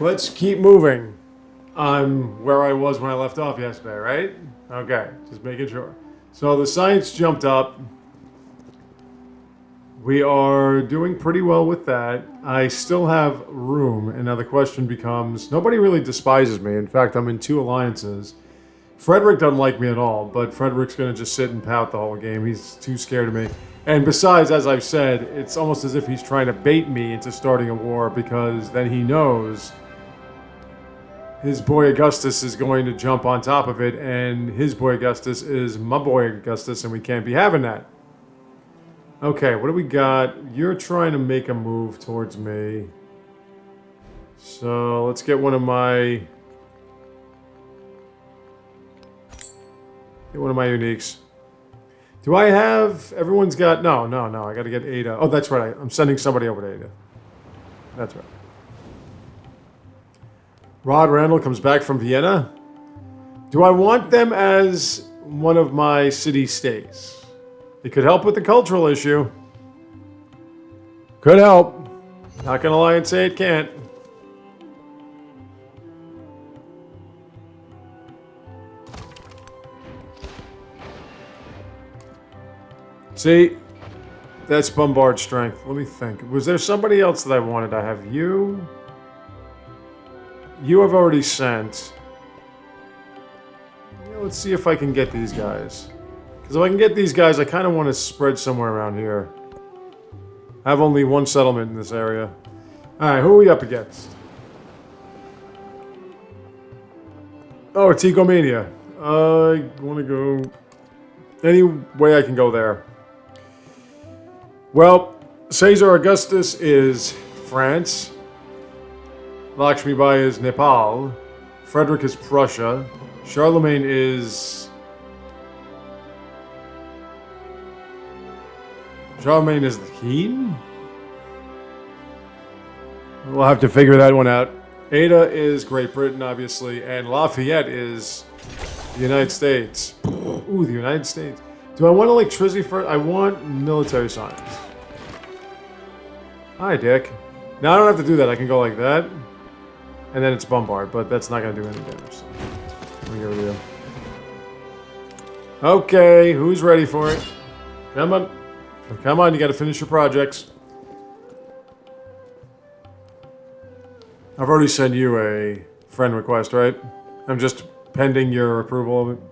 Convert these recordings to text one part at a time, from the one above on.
Let's keep moving. I'm where I was when I left off yesterday, right? Okay, just making sure. So the science jumped up. We are doing pretty well with that. I still have room, and now the question becomes, nobody really despises me. In fact, I'm in 2 alliances. Frederick doesn't like me at all, but Frederick's going to just sit and pout the whole game. He's too scared of me. And besides, as I've said, it's almost as if he's trying to bait me into starting a war, because then he knows his boy Augustus is going to jump on top of it, and his boy Augustus is my boy Augustus, and we can't be having that. Okay, what do we got? You're trying to make a move towards me. So let's get one of my... Get one of my uniques. Do I have... Everyone's got... No. I got to get Ada. Oh, that's right. I'm sending somebody over to Ada. That's right. Rod Randall comes back from Vienna. Do I want them as one of my city-states? It could help with the cultural issue. Could help. Not gonna lie and say it can't. See? That's bombard strength. Let me think. Was there somebody else that I wanted? I have you. You have already sent. Yeah, let's see if I can get these guys. Because if I can get these guys, I kind of want to spread somewhere around here. I have only 1 settlement in this area. Alright, who are we up against? Oh, it's Egomania. I want to go... Any way I can go there. Well, Caesar Augustus is France. Lakshmi Bai is Nepal. Frederick is Prussia. Charlemagne is... Charlemagne is the king? We'll have to figure that one out. Ada is Great Britain, obviously, and Lafayette is the United States. Ooh, the United States. Do I want electricity first? I want military science. Hi, Dick. Now I don't have to do that. I can go like that. And then it's bombard, but that's not going to do any damage. So let me go with you. Okay, who's ready for it? Come on. Come on, you got to finish your projects. I've already sent you a friend request, right? I'm just pending your approval of it.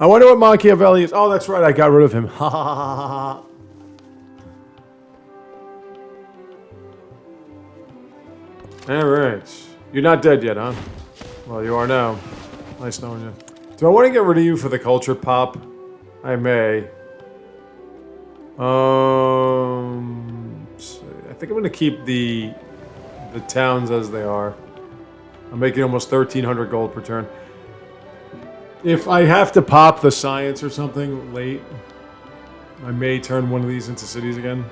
I wonder what Machiavelli is. Oh, that's right, I got rid of him. Ha ha ha ha ha. Alright. You're not dead yet, huh? Well, you are now. Nice knowing you. Do I want to get rid of you for the culture pop? I may. I think I'm going to keep the towns as they are. I'm making almost 1,300 gold per turn. If I have to pop the science or something late, I may turn one of these into cities again.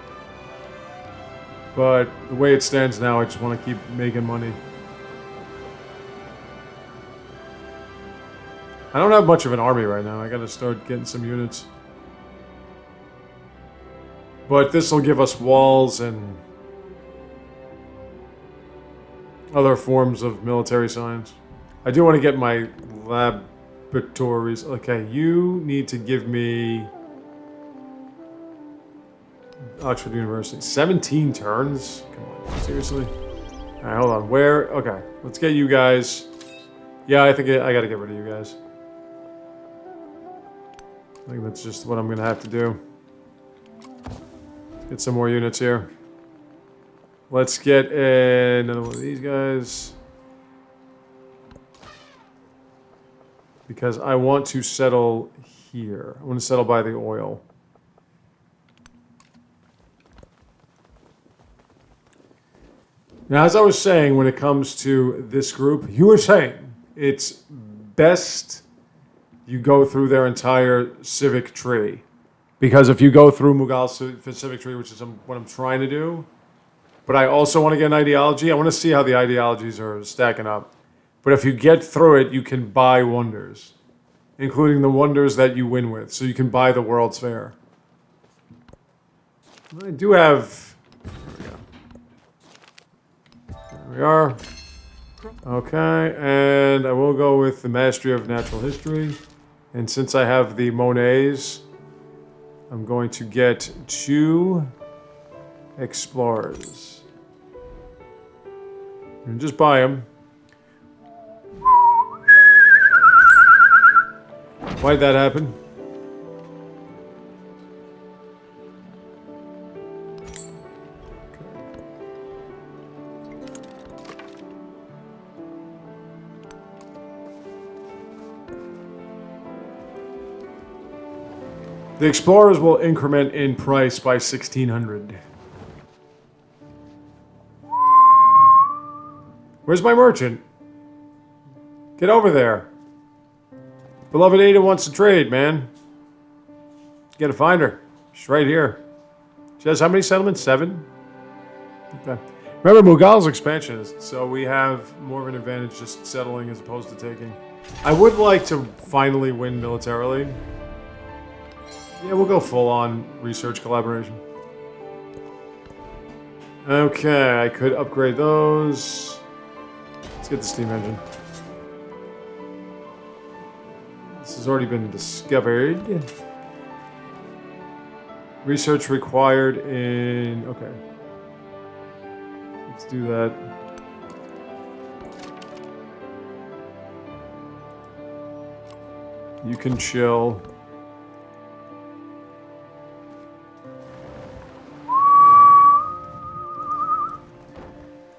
But the way it stands now, I just want to keep making money. I don't have much of an army right now. I gotta start getting some units. But this will give us walls and other forms of military science. I do want to get my laboratories. Okay, you need to give me Oxford University. 17 turns? Come on, seriously? Alright, hold on. Where? Okay, let's get you guys. Yeah, I think I gotta get rid of you guys. I think that's just what I'm going to have to do. Let's get some more units here. Let's get another one of these guys. Because I want to settle here. I want to settle by the oil. Now, as I was saying, when it comes to this group, you were saying it's best you go through their entire civic tree. Because if you go through Mughal civic tree, which is what I'm trying to do, but I also want to get an ideology. I want to see how the ideologies are stacking up. But if you get through it, you can buy wonders, including the wonders that you win with. So you can buy the World's Fair. I do have we are. Okay, and I will go with the Mastery of Natural History. And since I have the Monets, I'm going to get 2 Explorers. And just buy them. Why'd that happen? The Explorers will increment in price by 1,600. Where's my merchant? Get over there. Beloved Ada wants to trade, man. You gotta find her. She's right here. She has how many settlements? 7? Okay. Remember, Mughals expansionist, so we have more of an advantage just settling as opposed to taking. I would like to finally win militarily. Yeah, we'll go full-on research collaboration. Okay, I could upgrade those. Let's get the steam engine. This has already been discovered. Research required in... Okay. Let's do that. You can chill.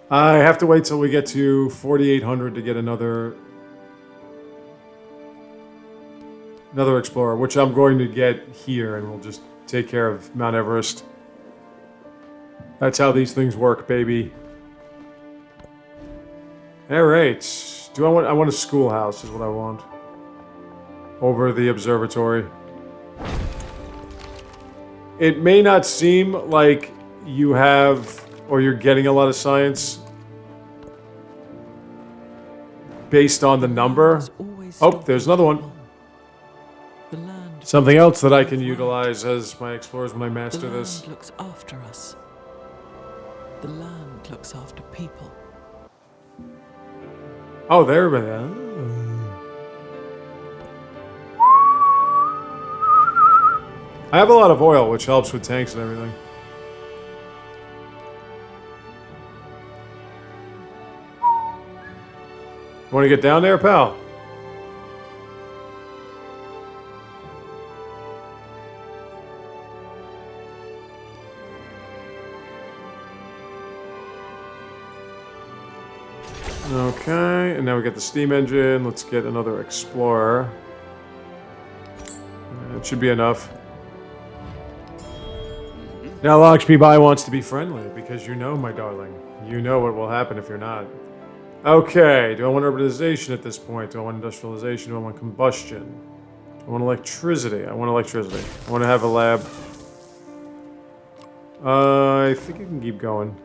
I have to wait till we get to 4,800 to get another explorer, which I'm going to get here, and we'll just take care of Mount Everest. That's how these things work, baby. All right. I want a schoolhouse is what I want. Over the observatory. It may not seem like you have... or you're getting a lot of science based on the number. Oh, there's another one. Something else that I can utilize as my explorers when I master this. The land looks after us. The land looks after people. Oh, there we go. I have a lot of oil, which helps with tanks and everything. Want to get down there, pal? Okay, and now we got the steam engine. Let's get another explorer. It should be enough. Now Lakshmi Bai wants to be friendly because you know, my darling, you know what will happen if you're not. Okay, do I want urbanization at this point? Do I want industrialization? Do I want combustion? Do I want electricity? I want electricity. I want to have a lab. I think you can keep going.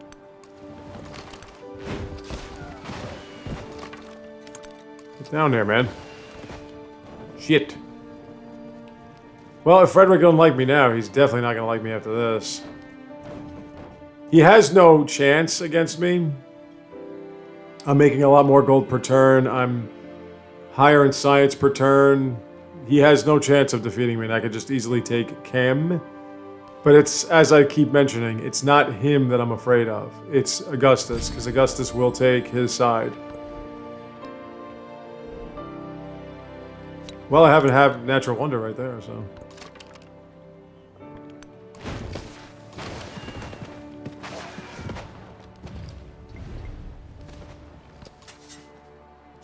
Get down there, man. Shit. Well, if Frederick doesn't like me now, he's definitely not going to like me after this. He has no chance against me. I'm making a lot more gold per turn. I'm higher in science per turn. He has no chance of defeating me, and I could just easily take Chem. But it's, as I keep mentioning, it's not him that I'm afraid of. It's Augustus, because Augustus will take his side. Well, I haven't had Natural Wonder right there, so...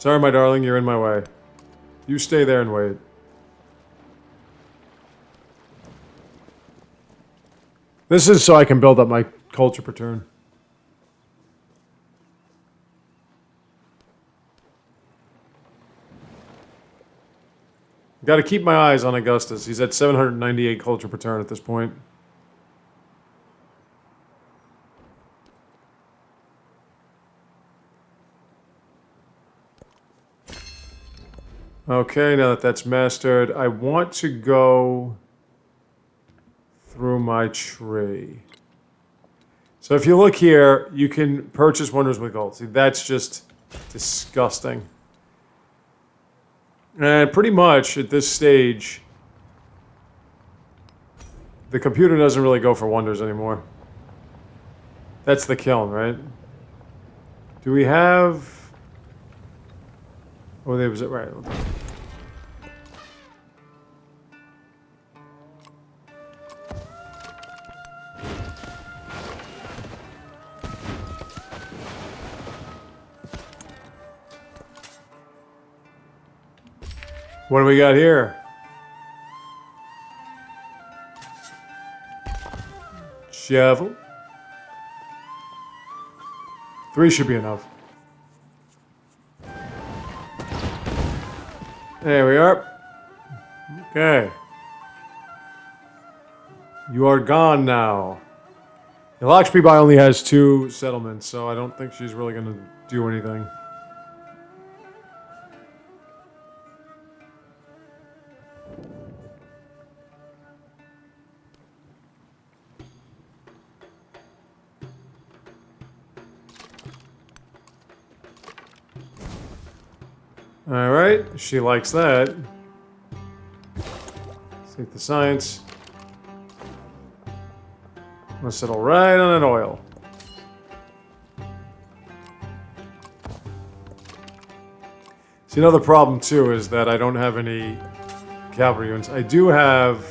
Sorry, my darling, you're in my way. You stay there and wait. This is so I can build up my culture per turn. Got to keep my eyes on Augustus. He's at 798 culture per turn at this point. Okay, now that that's mastered, I want to go through my tree. So if you look here, you can purchase wonders with gold. See, that's just disgusting. And pretty much at this stage, the computer doesn't really go for wonders anymore. That's the kiln, right? Do we have... Oh, there was it, right. What do we got here? Shovel. 3 should be enough. There we are. Okay. You are gone now. The Lakshmi Bai only has 2 settlements, so I don't think she's really going to do anything. Alright, she likes that. Let's take the science. I'm gonna settle right on an oil. See, another problem too is that I don't have any cavalry units. I do have...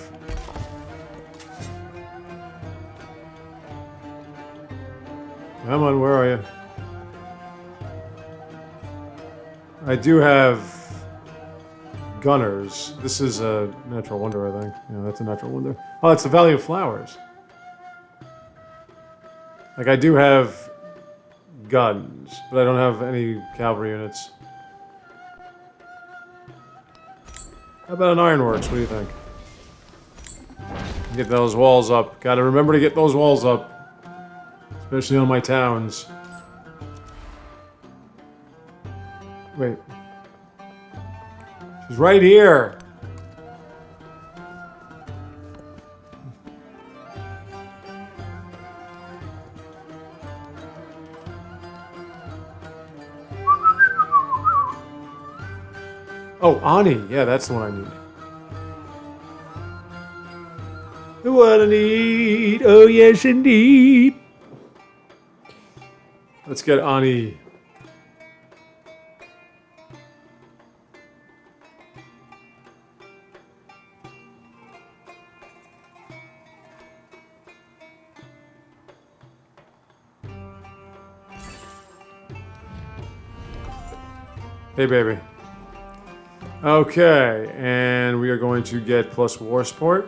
Come on, where are you? I do have gunners. This is a natural wonder, I think. Yeah, that's a natural wonder. Oh, it's the Valley of Flowers. Like, I do have guns, but I don't have any cavalry units. How about an ironworks? What do you think? Get those walls up. Gotta remember to get those walls up. Especially on my towns. Wait. She's right here. Oh, Ani. Yeah, that's the one I need. The one I need. Oh, yes, indeed. Let's get Ani. Hey, baby. Okay, and we are going to get plus war support.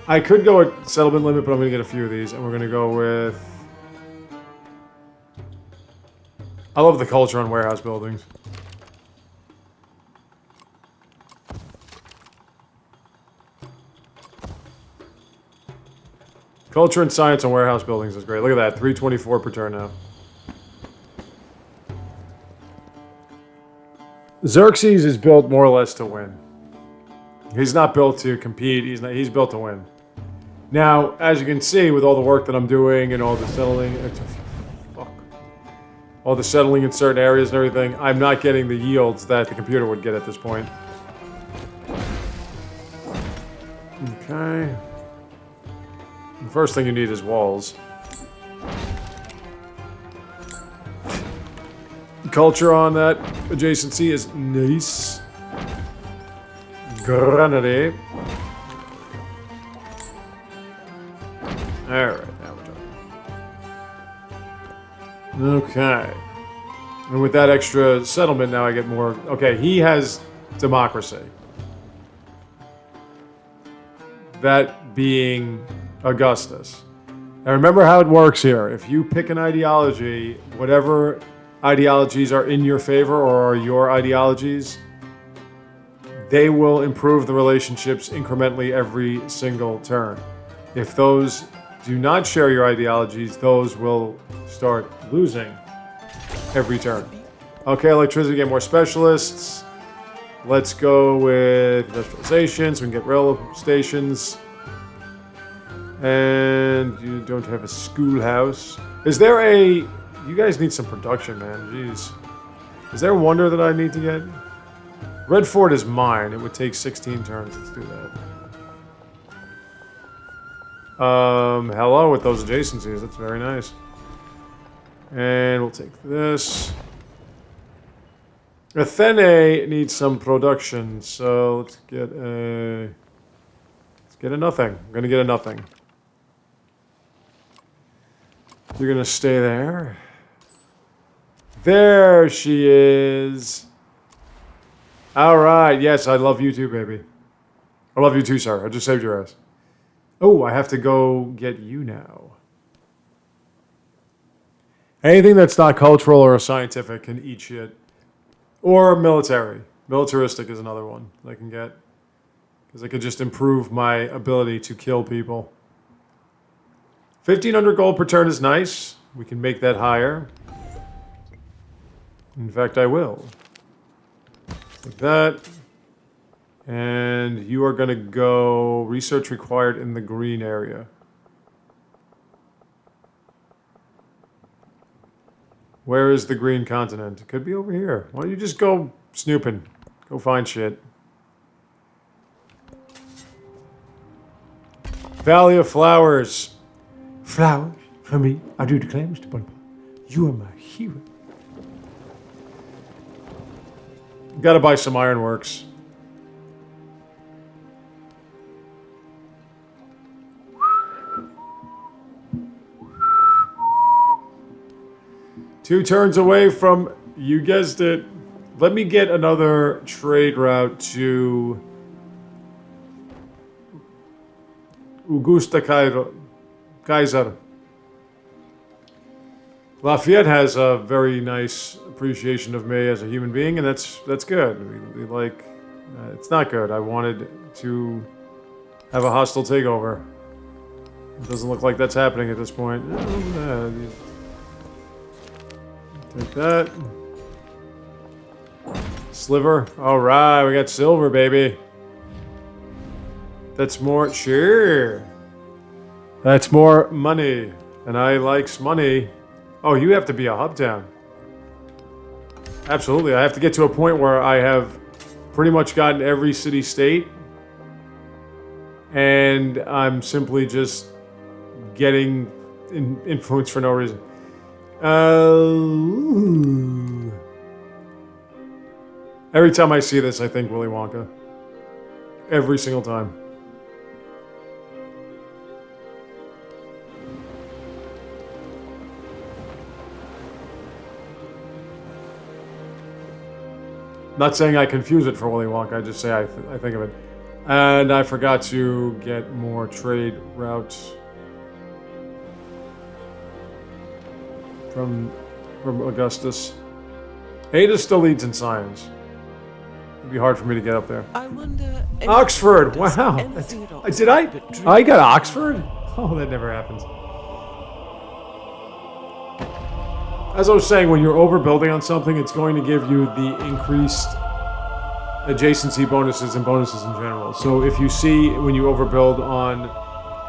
I could go at settlement limit, but I'm going to get a few of these, and we're going to go with... I love the culture on warehouse buildings. Culture and science on warehouse buildings is great. Look at that, 324 per turn now. Xerxes is built more or less to win. He's not built to compete. He's built to win. Now, as you can see, with all the work that I'm doing and all the settling, all the settling in certain areas and everything, I'm not getting the yields that the computer would get at this point. Okay. The first thing you need is walls. Culture on that adjacency is nice. Grenade. Alright, now we're talking. Okay. And with that extra settlement, now I get more... Okay, he has democracy. That being Augustus. Now remember how it works here. If you pick an ideology, whatever... ideologies are in your favor or are your ideologies, they will improve the relationships incrementally every single turn. If those do not share your ideologies, those will start losing every turn. Okay, electricity, get more specialists. Let's go with industrialization so we can get rail stations. And you don't have a schoolhouse. Is there a... You guys need some production, man. Jeez. Is there a wonder that I need to get? Red Fort is mine. It would take 16 turns. Let's do that. Hello with those adjacencies. That's very nice. And we'll take this. Athene needs some production, so let's get a... Let's get a nothing. I'm gonna get a nothing. You're gonna stay there. There she is. Alright, yes, I love you too, baby. I love you too, sir. I just saved your ass. Oh, I have to go get you now. Anything that's not cultural or scientific can eat shit. Or military. Militaristic is another one that I can get. Because I could just improve my ability to kill people. 1,500 gold per turn is nice. We can make that higher. In fact, I will. Like that. And you are going to go research required in the green area. Where is the green continent? It could be over here. Why don't you just go snooping? Go find shit. Valley of Flowers. Flowers for me. I do declare, Mr. Bonaparte. You are my hero. Gotta buy some ironworks. Two turns away from, you guessed it. Let me get another trade route to Augusta Kaiser. Lafayette has a very nice appreciation of me as a human being, and that's good. We like, it's not good. I wanted to have a hostile takeover. It doesn't look like that's happening at this point. Take that. Sliver. Alright, we got silver, baby. That's more... Sure. That's more money. And I likes money. Oh, you have to be a hub town. Absolutely. I have to get to a point where I have pretty much gotten every city-state. And I'm simply just getting influence for no reason. Every time I see this, I think Willy Wonka. Every single time. Not saying I confuse it for Willy Wonka, I just say I think of it. And I forgot to get more trade routes from Augustus. Ada still leads in science. It'd be hard for me to get up there. I wonder. Oxford! Wow! Did I got Oxford? Oh, that never happens. As I was saying, when you're overbuilding on something, it's going to give you the increased adjacency bonuses and bonuses in general. So if you see when you overbuild on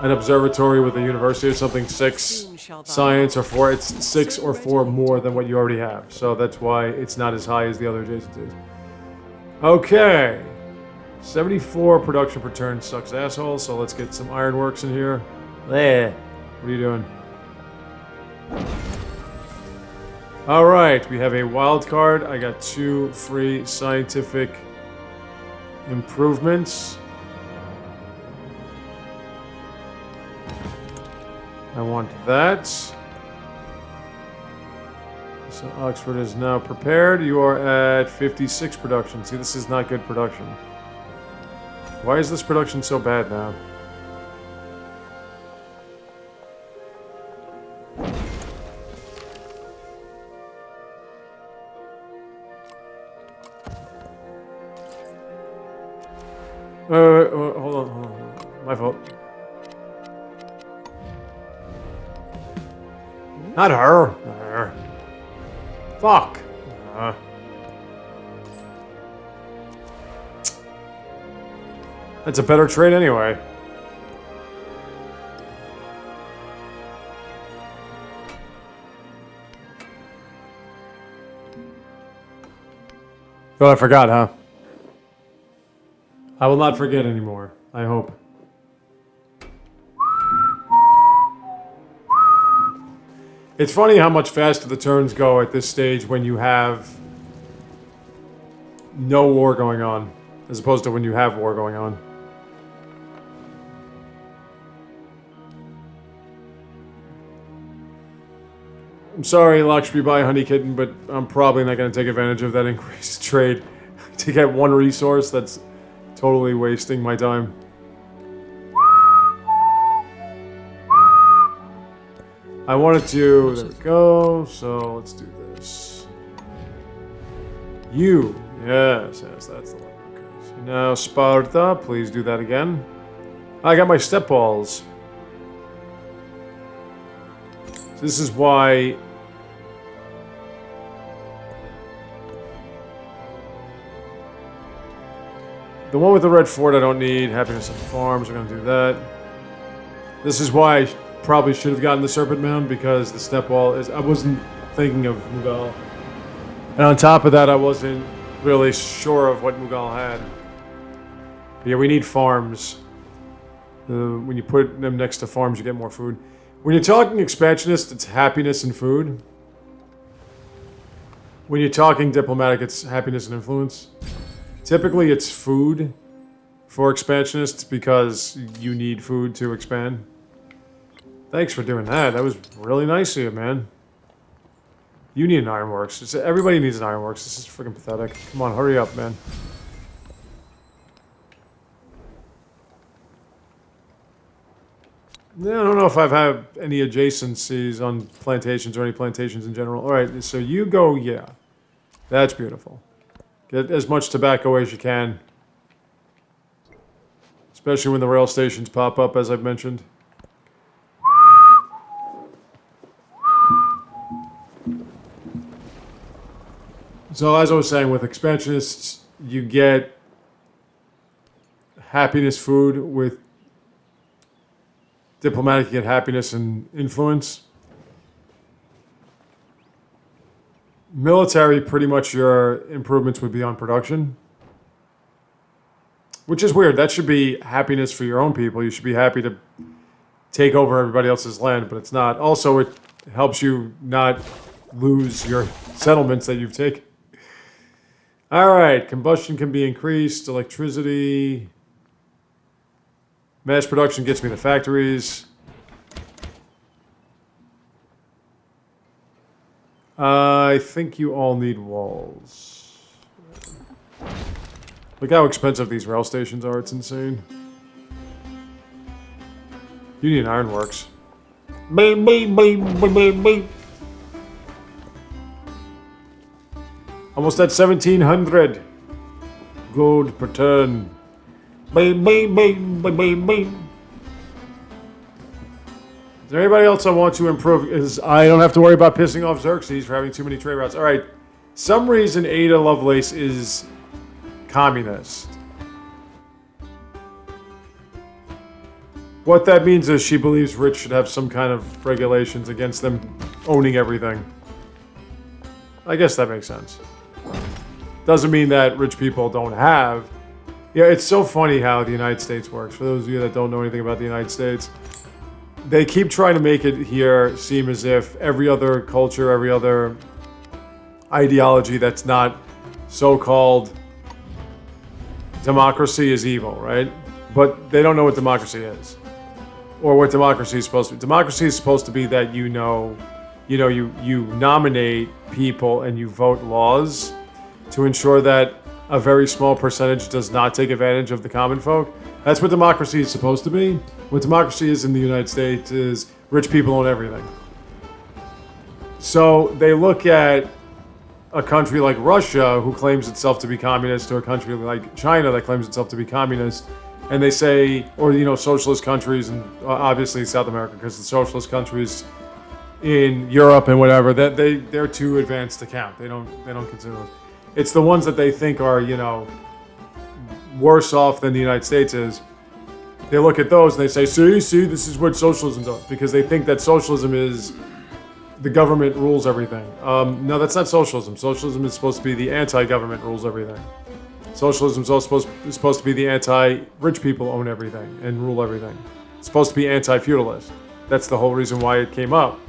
an observatory with a university or something, 6 science or 4, it's 6 or 4 more than what you already have. So that's why it's not as high as the other adjacencies. Okay. 74 production per turn sucks asshole, so let's get some ironworks in here. There. What are you doing? Alright, we have a wild card. I got 2 free scientific improvements. I want that. So Oxford is now prepared. You are at 56 production. See, this is not good production. Why is this production so bad now? Hold on. My fault. Not her. Her. Fuck. That's a better trade anyway. Oh, I forgot, huh? I will not forget anymore. I hope. It's funny how much faster the turns go at this stage when you have no war going on, as opposed to when you have war going on. I'm sorry, Lakshmi Bai Honey Kitten, but I'm probably not going to take advantage of that increased trade to get one resource. That's totally wasting my time. I wanted to, there we go, so let's do this. You, yes, that's the one. Okay. So now Sparta, please do that again. I got my step balls. This is why the one with the red fort I don't need. Happiness on farms, we're going to do that. This is why I probably should have gotten the Serpent Mound, because the step wall is... I wasn't thinking of Mughal. And on top of that, I wasn't really sure of what Mughal had. But yeah, we need farms. When you put them next to farms, you get more food. When you're talking expansionist, it's happiness and food. When you're talking diplomatic, it's happiness and influence. Typically, it's food for expansionists because you need food to expand. Thanks for doing that. That was really nice of you, man. You need an ironworks. Everybody needs an ironworks. This is freaking pathetic. Come on, hurry up, man. Yeah, I don't know if I've had any adjacencies on plantations or any plantations in general. All right, so you go, yeah. That's beautiful. Get as much tobacco as you can. Especially when the rail stations pop up, as I've mentioned. So, as I was saying, with expansionists, you get happiness food. With diplomatic, you get happiness and influence. Military, pretty much your improvements would be on production. Which is weird. That should be happiness for your own people. You should be happy to take over everybody else's land, but it's not. Also, it helps you not lose your settlements that you've taken. All right, combustion can be increased. Electricity. Mass production gets me the factories. I think you all need walls. Look how expensive these rail stations are. It's insane. You need an ironworks. Beep, beep, beep, beep, beep, beep. Almost at 1,700 gold per turn. Beep, beep, beep, beep, beep, beep. Is there anybody else I want to improve? Is I don't have to worry about pissing off Xerxes for having too many trade routes. All right. Some reason Ada Lovelace is communist. What that means is she believes rich should have some kind of regulations against them owning everything. I guess that makes sense. Doesn't mean that rich people don't have. Yeah, it's so funny how the United States works. For those of you that don't know anything about the United States, they keep trying to make it here seem as if every other culture, every other ideology that's not so-called democracy is evil, right? But they don't know what democracy is. Or what democracy is supposed to be. Democracy is supposed to be that you nominate people and you vote laws to ensure that a very small percentage does not take advantage of the common folk. That's what democracy is supposed to be. What democracy is in the United States is rich people own everything. So they look at a country like Russia, who claims itself to be communist, or a country like China that claims itself to be communist, and they say, or socialist countries, and obviously South America, because the socialist countries in Europe and whatever, that they're too advanced to count. They don't consider those. It's the ones that they think are, worse off than the United States is. They look at those and they say, see, this is what socialism does. Because they think that socialism is the government rules everything. No, that's not socialism. Socialism is supposed to be the anti-government rules everything. Socialism is also supposed to be the anti-rich people own everything and rule everything. It's supposed to be anti-feudalist. That's the whole reason why it came up.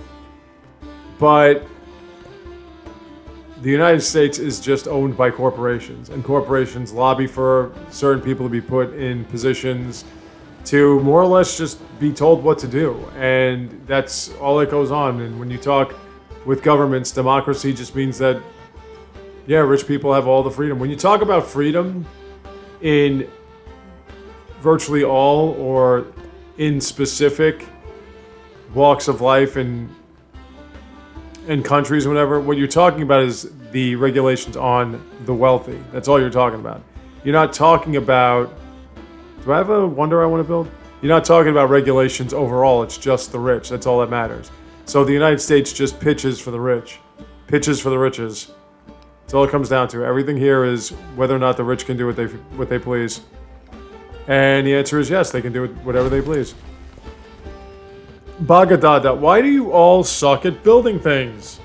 But the United States is just owned by corporations, and corporations lobby for certain people to be put in positions to more or less just be told what to do. And that's all that goes on. And when you talk with governments, democracy just means that, yeah, rich people have all the freedom. When you talk about freedom in virtually all or in specific walks of life and countries and whatever, what you're talking about is the regulations on the wealthy. That's all you're talking about. You're not talking about... Do I have a wonder I want to build? You're not talking about regulations overall. It's just the rich. That's all that matters. So the United States just pitches for the rich. Pitches for the riches. That's all it comes down to. Everything here is whether or not the rich can do what they please. And the answer is yes, they can do whatever they please. Bagadada, why do you all suck at building things?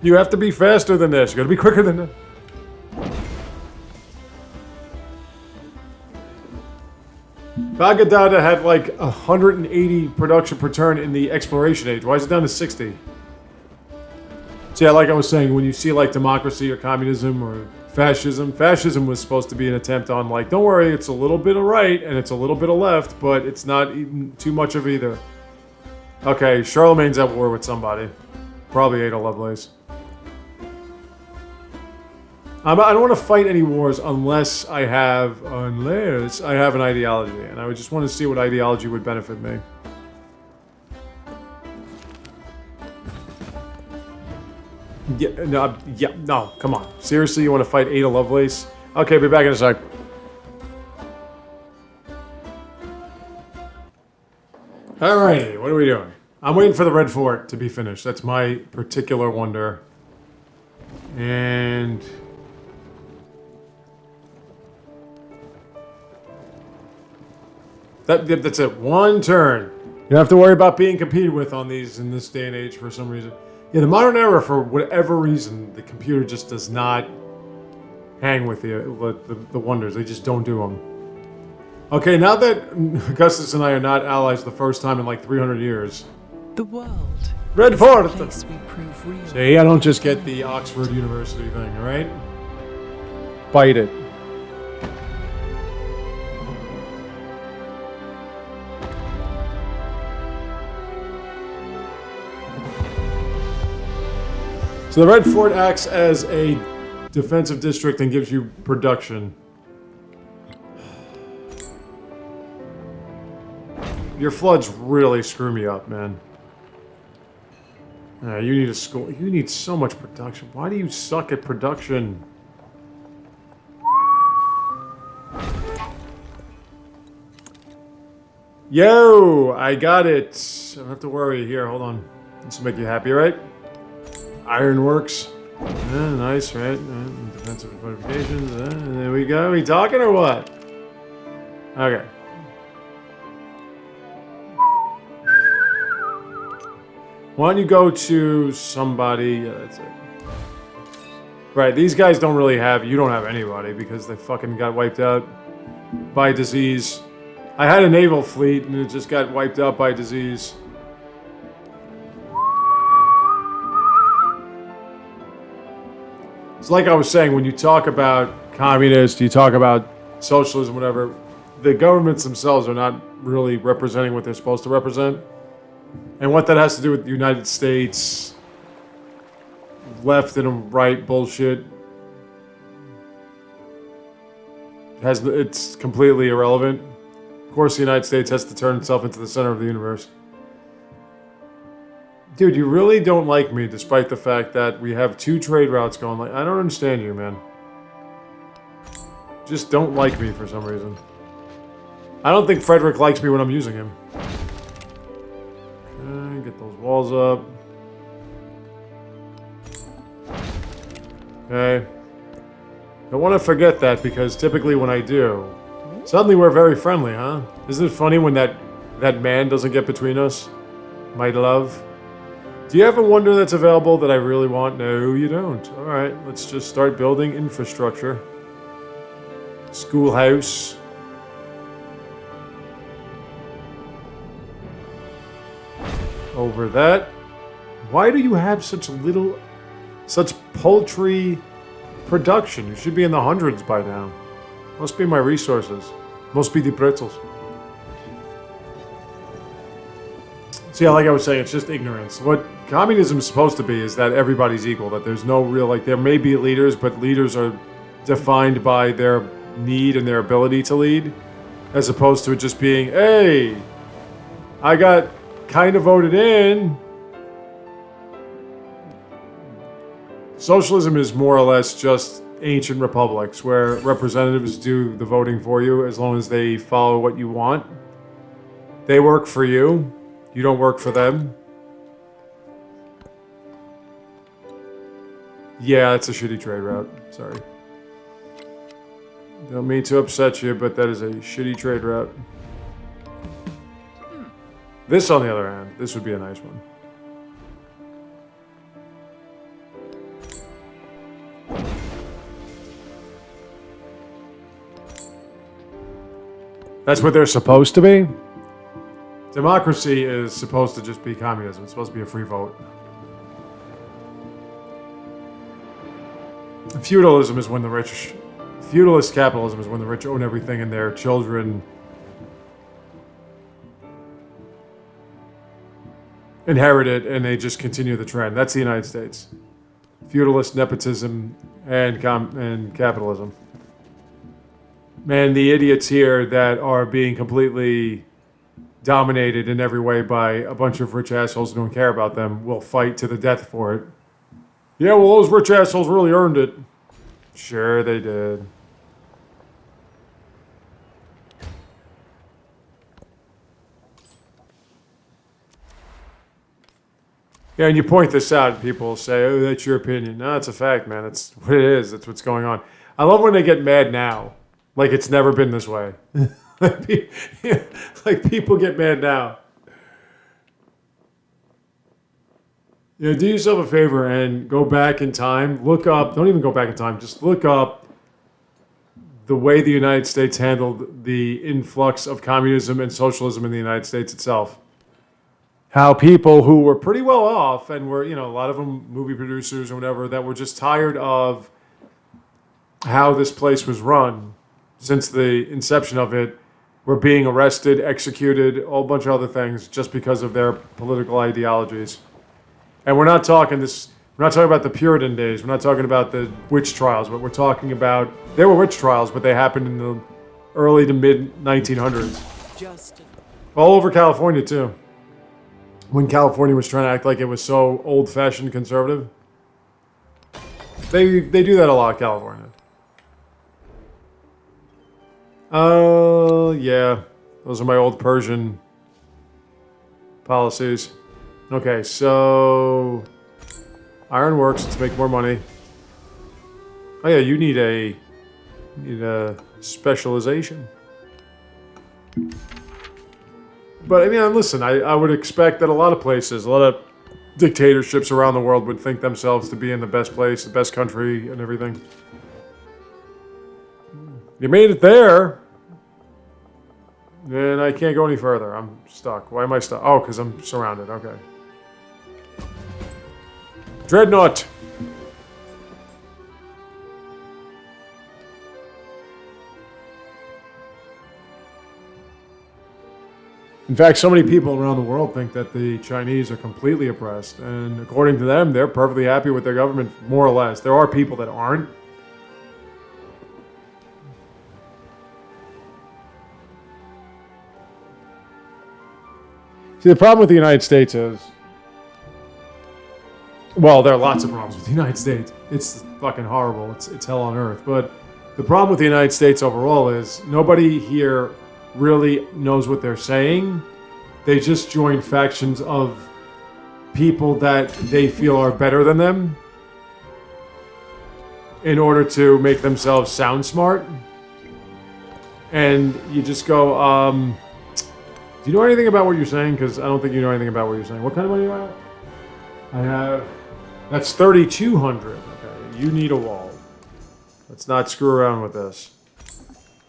You have to be faster than this. You gotta be quicker than that. Bagadada had like 180 production per turn in the exploration age. Why is it down to 60? So yeah, like I was saying, when you see like democracy or communism or fascism was supposed to be an attempt on like, don't worry, it's a little bit of right and it's a little bit of left, but it's not even too much of either. Okay, Charlemagne's at war with somebody. Probably Ada Lovelace. I don't want to fight any wars unless I have an ideology, and I would just want to see what ideology would benefit me. No, come on. Seriously, you want to fight Ada Lovelace? Okay, be back in a sec. Alrighty, what are we doing? I'm waiting for the Red Fort to be finished. That's my particular wonder. And... That's it. One turn. You don't have to worry about being competed with on these in this day and age for some reason. Yeah, the modern era, for whatever reason, the computer just does not hang with the wonders. They just don't do them. Okay, now that Augustus and I are not allies the first time in like 300 years. The world. Red Fort! Place we prove real. See, I don't just get the Oxford University thing, alright? Bite it. So the Red Fort acts as a defensive district and gives you production. Your floods really screw me up, man. You need a school. You need so much production. Why do you suck at production? Yo, I got it. I don't have to worry. Here, hold on. This will make you happy, right? Ironworks. Nice, right? Defensive fortifications. There we go. Are we talking or what? Okay. Why don't you go to somebody? Yeah, that's it. Right, these guys don't really have... You don't have anybody because they fucking got wiped out by disease. I had a naval fleet and it just got wiped out by disease. It's like I was saying, when you talk about communists, you talk about socialism, whatever, the governments themselves are not really representing what they're supposed to represent. And what that has to do with the United States, left and right bullshit, it's completely irrelevant. Of course, the United States has to turn itself into the center of the universe. Dude, you really don't like me, despite the fact that we have 2 trade routes going. Like, I don't understand you, man. Just don't like me for some reason. I don't think Frederick likes me when I'm using him. Okay, get those walls up. Okay. Don't want to forget that, because typically when I do, suddenly we're very friendly, huh? Isn't it funny when that man doesn't get between us? My love. Do Do you have a wonder that's available that I really want? No, you don't. Alright, let's just start building infrastructure. Schoolhouse. Over that. Why do you have such paltry production? You should be in the hundreds by now. Must be my resources. Must be the pretzels. See, like I was saying, it's just ignorance. What communism is supposed to be is that everybody's equal, that there's no real, like, there may be leaders, but leaders are defined by their need and their ability to lead, as opposed to it just being, hey, I got kind of voted in. Socialism is more or less just ancient republics where representatives do the voting for you as long as they follow what you want. They work for you. You don't work for them. Yeah, that's a shitty trade route. Sorry. Don't mean to upset you, but that is a shitty trade route. This, on the other hand, this would be a nice one. That's what they're supposed to be? Democracy is supposed to just be communism. It's supposed to be a free vote. Feudalism is when the rich... Feudalist capitalism is when the rich own everything and their children inherit it and they just continue the trend. That's the United States. Feudalist nepotism and capitalism. Man, the idiots here that are being completely dominated in every way by a bunch of rich assholes who don't care about them will fight to the death for it. Yeah, well, those rich assholes really earned it. Sure, they did. Yeah, and you point this out, and people say, oh, that's your opinion. No, it's a fact, man. That's what it is. That's what's going on. I love when they get mad now. Like it's never been this way. Like people get mad now. Yeah, do yourself a favor and go back in time. Look up, don't even go back in time, just look up the way the United States handled the influx of communism and socialism in the United States itself. How people who were pretty well off and were, you know, a lot of them movie producers or whatever, that were just tired of how this place was run since the inception of it, were being arrested, executed, a whole bunch of other things just because of their political ideologies. And we're not talking about the Puritan days. We're not talking about the witch trials, but we're talking about, there were witch trials, but they happened in the early to mid 1900s. Justin. All over California too. When California was trying to act like it was so old-fashioned conservative. They do that a lot, California. Oh, yeah. Those are my old Persian policies. Okay, so ironworks, let's make more money. Oh yeah, you need a specialization. But I mean, listen, I would expect that a lot of places, a lot of dictatorships around the world would think themselves to be in the best place, the best country and everything. You made it there. Then I can't go any further. I'm stuck. Why am I stuck? Oh, because I'm surrounded. Okay. Dreadnought. In fact, so many people around the world think that the Chinese are completely oppressed. And according to them, they're perfectly happy with their government, more or less. There are people that aren't. See, the problem with the United States is... Well, there are lots of problems with the United States. It's fucking horrible. It's hell on earth. But the problem with the United States overall is nobody here really knows what they're saying. They just join factions of people that they feel are better than them in order to make themselves sound smart. And you just go, do you know anything about what you're saying? Because I don't think you know anything about what you're saying. What kind of money do I have? I have... That's 3,200. Okay, you need a wall. Let's not screw around with this.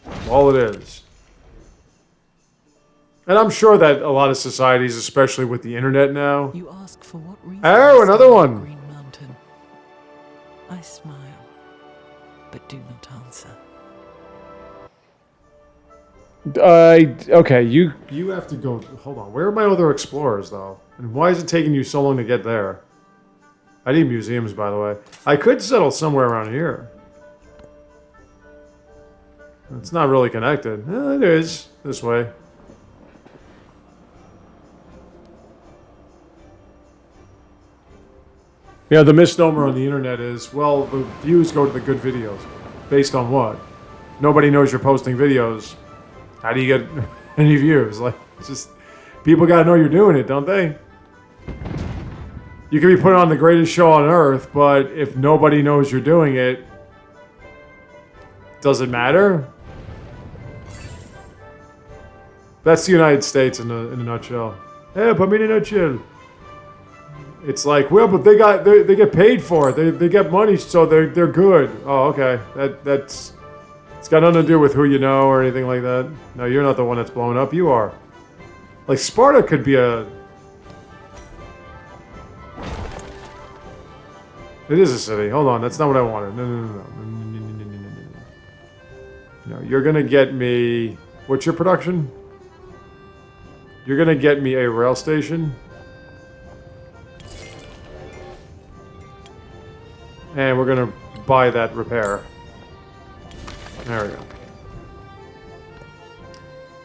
That's all it is. And I'm sure that a lot of societies, especially with the internet now... You ask for what reason? Oh, another one! Green Mountain. I smile, but do not answer. Okay, you have to go... Hold on, where are my other explorers, though? And why is it taking you so long to get there? I need museums, by the way. I could settle somewhere around here. It's not really connected. It is. This way. Yeah, the misnomer on the internet is, well, the views go to the good videos. Based on what? Nobody knows you're posting videos. How do you get any views? Like, it's just... People gotta know you're doing it, don't they? You can be putting on the greatest show on earth, but if nobody knows you're doing it, does it matter? That's the United States in a nutshell. Yeah, put me in a nutshell. It's like, well, but they get paid for it. They get money, so they're good. Oh, okay. That's it's got nothing to do with who you know or anything like that. No, you're not the one that's blowing up. You are. Like Sparta could be a. It is a city. Hold on, that's not what I wanted. No, you're gonna get me. What's your production? You're gonna get me a rail station. And we're gonna buy that repair. There we go.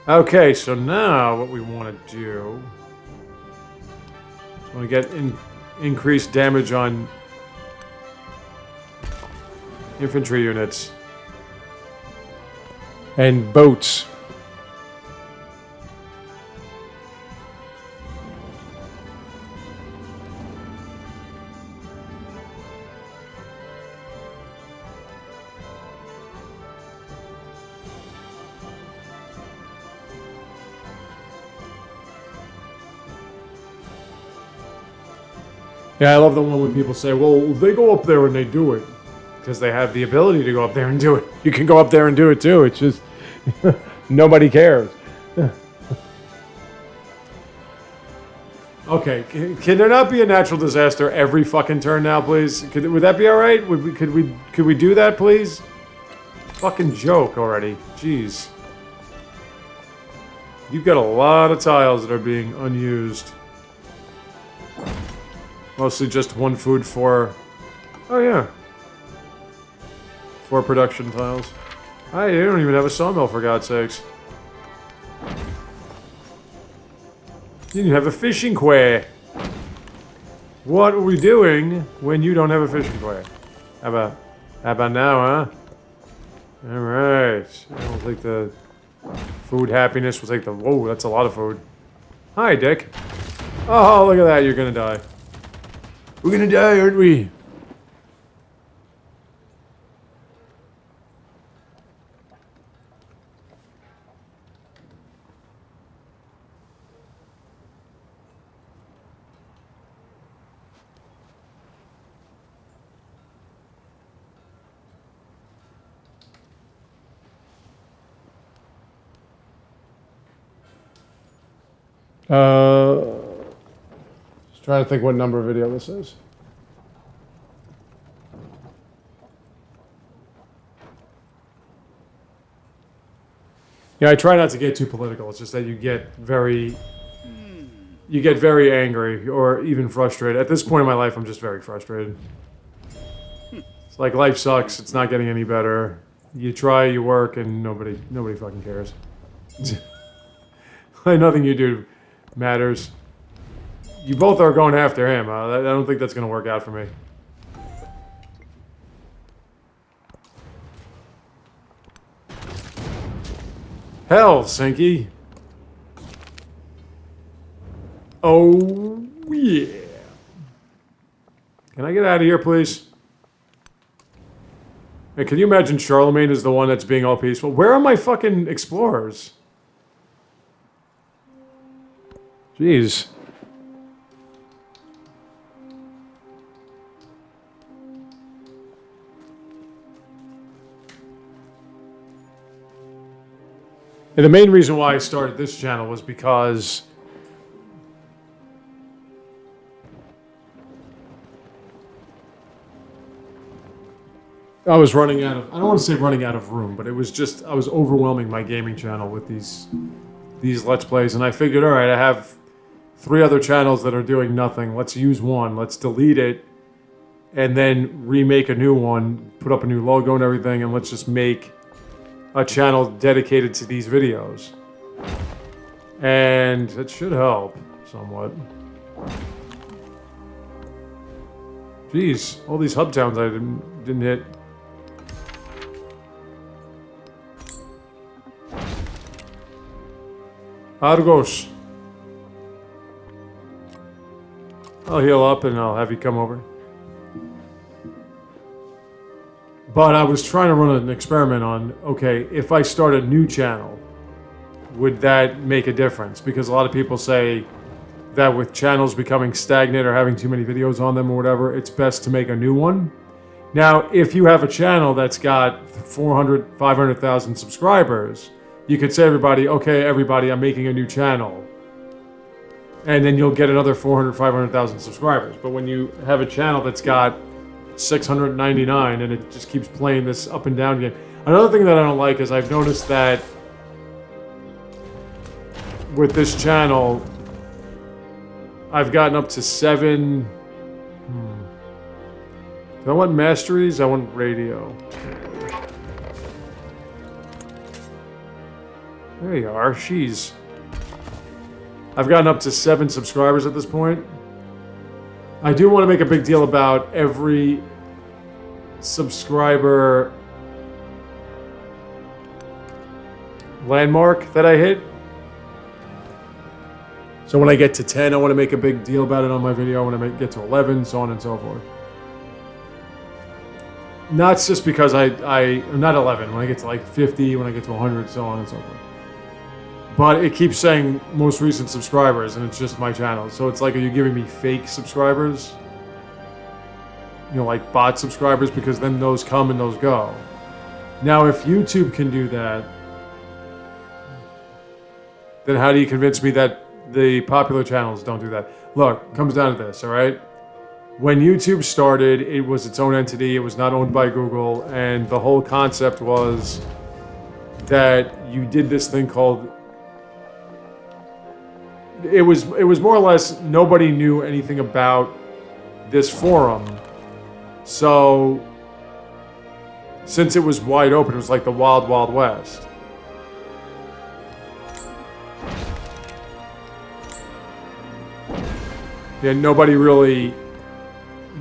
Okay, so now what we want to do is want to get increased damage on infantry units and boats. Yeah, I love the one when people say, well, they go up there and they do it. Because they have the ability to go up there and do it. You can go up there and do it too. It's just, nobody cares. Okay, can there not be a natural disaster every fucking turn now, please? Would that be alright? Could we do that, please? Fucking joke already. Jeez. You've got a lot of tiles that are being unused. Mostly just one food for... Oh, yeah. 4 production tiles. Hey, you don't even have a sawmill, for God's sakes. You don't have a fishing quay. What are we doing when you don't have a fishing quay? How about now, huh? Alright. We'll take the food happiness. We'll take the... Whoa, that's a lot of food. Hi, Dick. Oh, look at that. You're gonna die. We're gonna die, aren't we? Just trying to think what number video this is. Yeah, I try not to get too political. It's just that you get very angry or even frustrated. At this point in my life, I'm just very frustrated. It's like life sucks. It's not getting any better. You try, you work, and nobody fucking cares. Like nothing you do matters. You both are going after him. I don't think that's going to work out for me. Helsinki. Oh, yeah. Can I get out of here, please? Hey, can you imagine Charlemagne is the one that's being all peaceful? Where are my fucking explorers? Jeez. And the main reason why I started this channel was because I was running out of, I don't want to say running out of room, but it was just, I was overwhelming my gaming channel with these Let's Plays. And I figured, all right, I have 3 other channels that are doing nothing. Let's use one. Let's delete it and then remake a new one, put up a new logo and everything, and let's just make a channel dedicated to these videos. And it should help somewhat. Jeez, all these hub towns I didn't hit. Argos. I'll heal up and I'll have you come over. But I was trying to run an experiment on, okay, if I start a new channel, would that make a difference? Because a lot of people say that with channels becoming stagnant or having too many videos on them or whatever, it's best to make a new one. Now, if you have a channel that's got 400, 500,000 subscribers, you could say everybody, okay, everybody, I'm making a new channel. And then you'll get another 400, 500,000 subscribers. But when you have a channel that's got 699 and it just keeps playing this up and down game. Another thing that I don't like is I've noticed that with this channel, I've gotten up to 7... Do I want masteries? I want radio. There you are. She's... I've gotten up to 7 subscribers at this point. I do want to make a big deal about every subscriber landmark that I hit. So when I get to 10, I want to make a big deal about it on my video. I want to get to 11, so on and so forth. Not just because not 11, when I get to like 50, when I get to 100, so on and so forth. But it keeps saying most recent subscribers, and it's just my channel. So it's like, are you giving me fake subscribers? You know, like bot subscribers, because then those come and those go. Now, if YouTube can do that, then how do you convince me that the popular channels don't do that? Look, it comes down to this, all right? When YouTube started, it was its own entity. It was not owned by Google, and the whole concept was that you did this thing called... It was more or less nobody knew anything about this forum. So, since it was wide open, it was like the Wild Wild West. Yeah, nobody really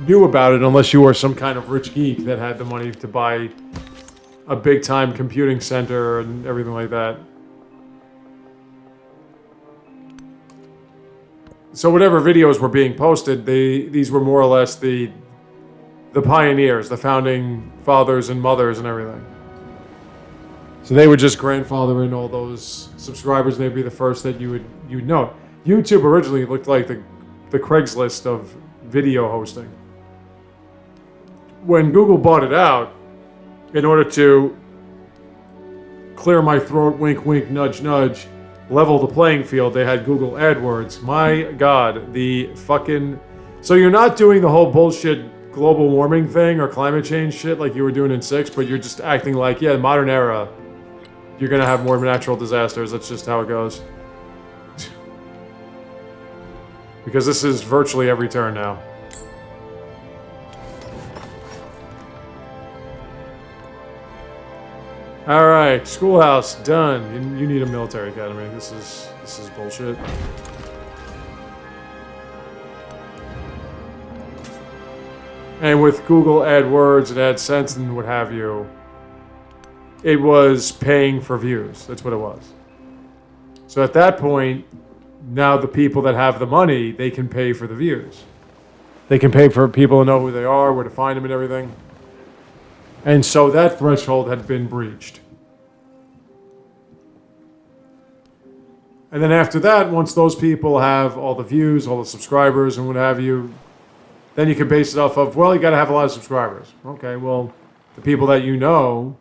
knew about it unless you were some kind of rich geek that had the money to buy a big-time computing center and everything like that. So whatever videos were being posted, these were more or less the pioneers, the founding fathers and mothers and everything. So they would just grandfather in all those subscribers, and they'd be the first that you'd know. YouTube originally looked like the Craigslist of video hosting. When Google bought it out, in order to clear my throat, wink, wink, nudge, nudge, level the playing field, they had Google AdWords. My God, the fucking... So you're not doing the whole bullshit global warming thing or climate change shit like you were doing in 6, but you're just acting like, yeah, modern era, you're gonna have more natural disasters. That's just how it goes. Because this is virtually every turn now. All right, schoolhouse done. You need a military academy. This is bullshit. And with Google AdWords and AdSense and what have you, it was paying for views. That's what it was. So at that point, now the people that have the money, they can pay for the views. They can pay for people to know who they are, where to find them and everything. And so that threshold had been breached. And then after that, once those people have all the views, all the subscribers and what have you, then you can base it off of, well, you got to have a lot of subscribers. Okay, well, the people that you know,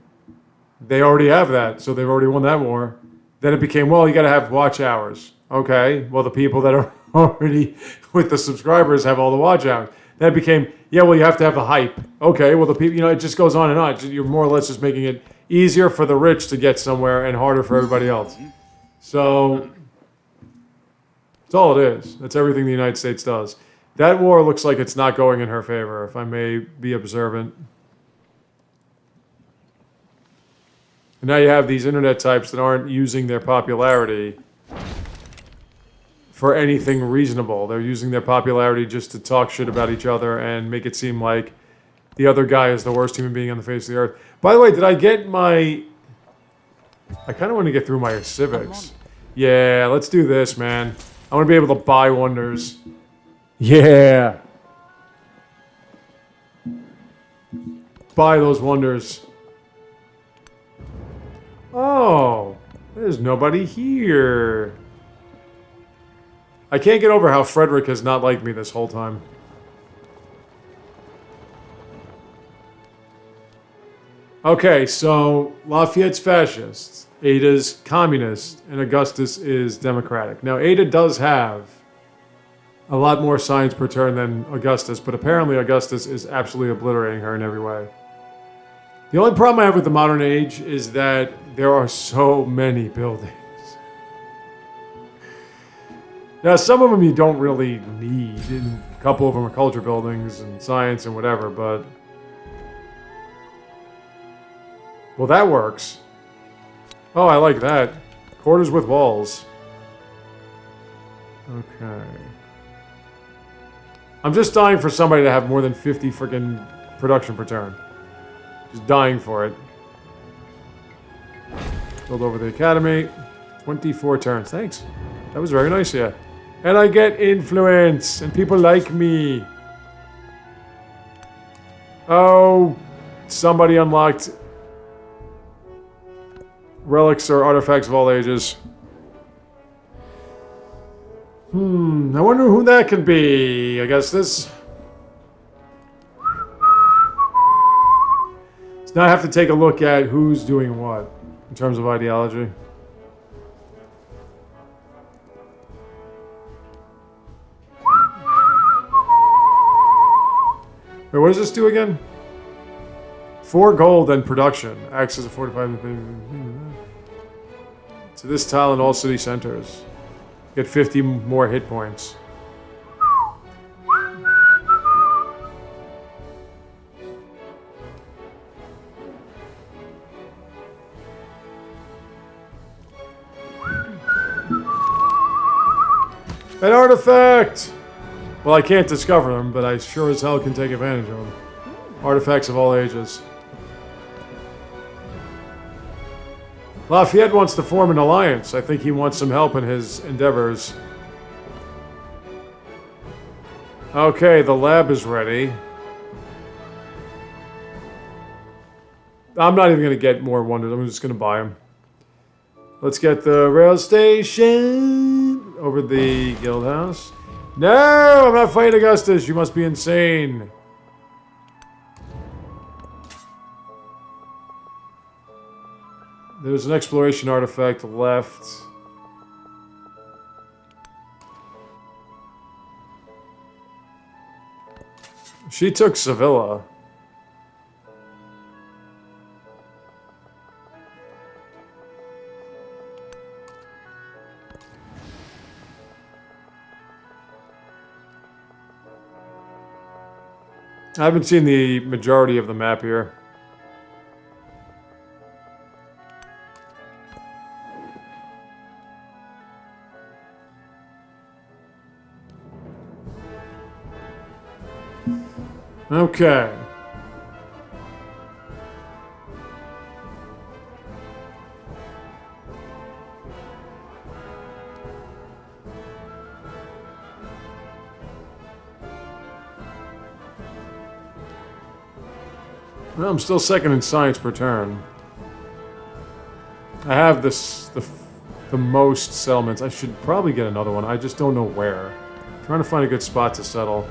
they already have that, so they've already won that war. Then it became, well, you got to have watch hours. Okay, well, the people that are already with the subscribers have all the watch hours. Then it became, yeah, well, you have to have the hype. Okay, well, the people, you know, it just goes on and on. You're more or less just making it easier for the rich to get somewhere and harder for everybody else. So that's all it is. That's everything the United States does. That war looks like it's not going in her favor, if I may be observant. And now you have these internet types that aren't using their popularity for anything reasonable. They're using their popularity just to talk shit about each other and make it seem like the other guy is the worst human being on the face of the earth. By the way, did I get my... I kind of want to get through my civics. Yeah, let's do this, man. I want to be able to buy wonders. Yeah. Buy those wonders. Oh, there's nobody here. I can't get over how Frederick has not liked me this whole time. Okay, so Lafayette's fascist, Ada's communist, and Augustus is democratic. Now, Ada does have a lot more science per turn than Augustus, but apparently Augustus is absolutely obliterating her in every way. The only problem I have with the modern age is that there are so many buildings. Now, some of them you don't really need, and a couple of them are culture buildings and science and whatever, but... Well, that works. Oh, I like that. Quarters with walls. Okay. I'm just dying for somebody to have more than 50 freaking production per turn. Just dying for it. Build over the academy. 24 turns. Thanks. That was very nice, yeah. And I get influence, and people like me. Oh, somebody unlocked relics or artifacts of all ages. I wonder who that could be. I guess this. So now I have to take a look at who's doing what in terms of ideology. Wait, what does this do again? 4 gold and production. Acts as a fortified... To this tile in all city centers. Get 50 more hit points. An artifact! Well, I can't discover them, but I sure as hell can take advantage of them. Artifacts of all ages. Lafayette wants to form an alliance. I think he wants some help in his endeavors. Okay, the lab is ready. I'm not even going to get more wonders. I'm just going to buy them. Let's get the rail station over the guild house. No, I'm not fighting Augustus. You must be insane. There's an exploration artifact left. She took Sevilla. I haven't seen the majority of the map here. Okay. Well, I'm still second in science per turn. I have the most settlements. I should probably get another one. I just don't know where. I'm trying to find a good spot to settle.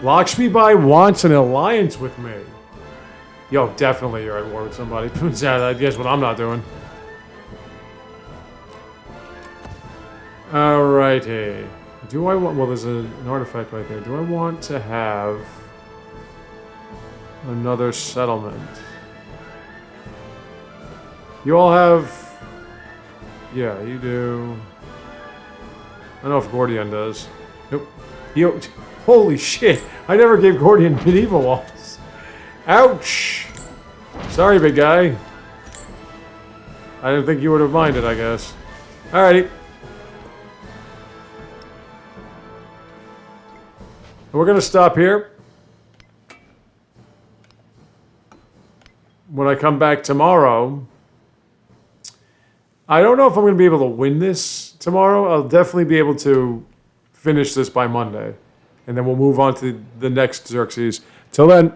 Lakshmi Bai wants an alliance with me. Yo, definitely you're at war with somebody. Yeah, I guess what I'm not doing. Alrighty. Do I want... Well, there's an artifact right there. Do I want to have another settlement? You all have... Yeah, you do. I don't know if Gordian does. Nope. You... Holy shit! I never gave Gordian medieval walls. Ouch! Sorry, big guy. I didn't think you would have minded, I guess. Alrighty. We're going to stop here. When I come back tomorrow, I don't know if I'm going to be able to win this tomorrow. I'll definitely be able to finish this by Monday. And then we'll move on to the next Xerxes. Till then.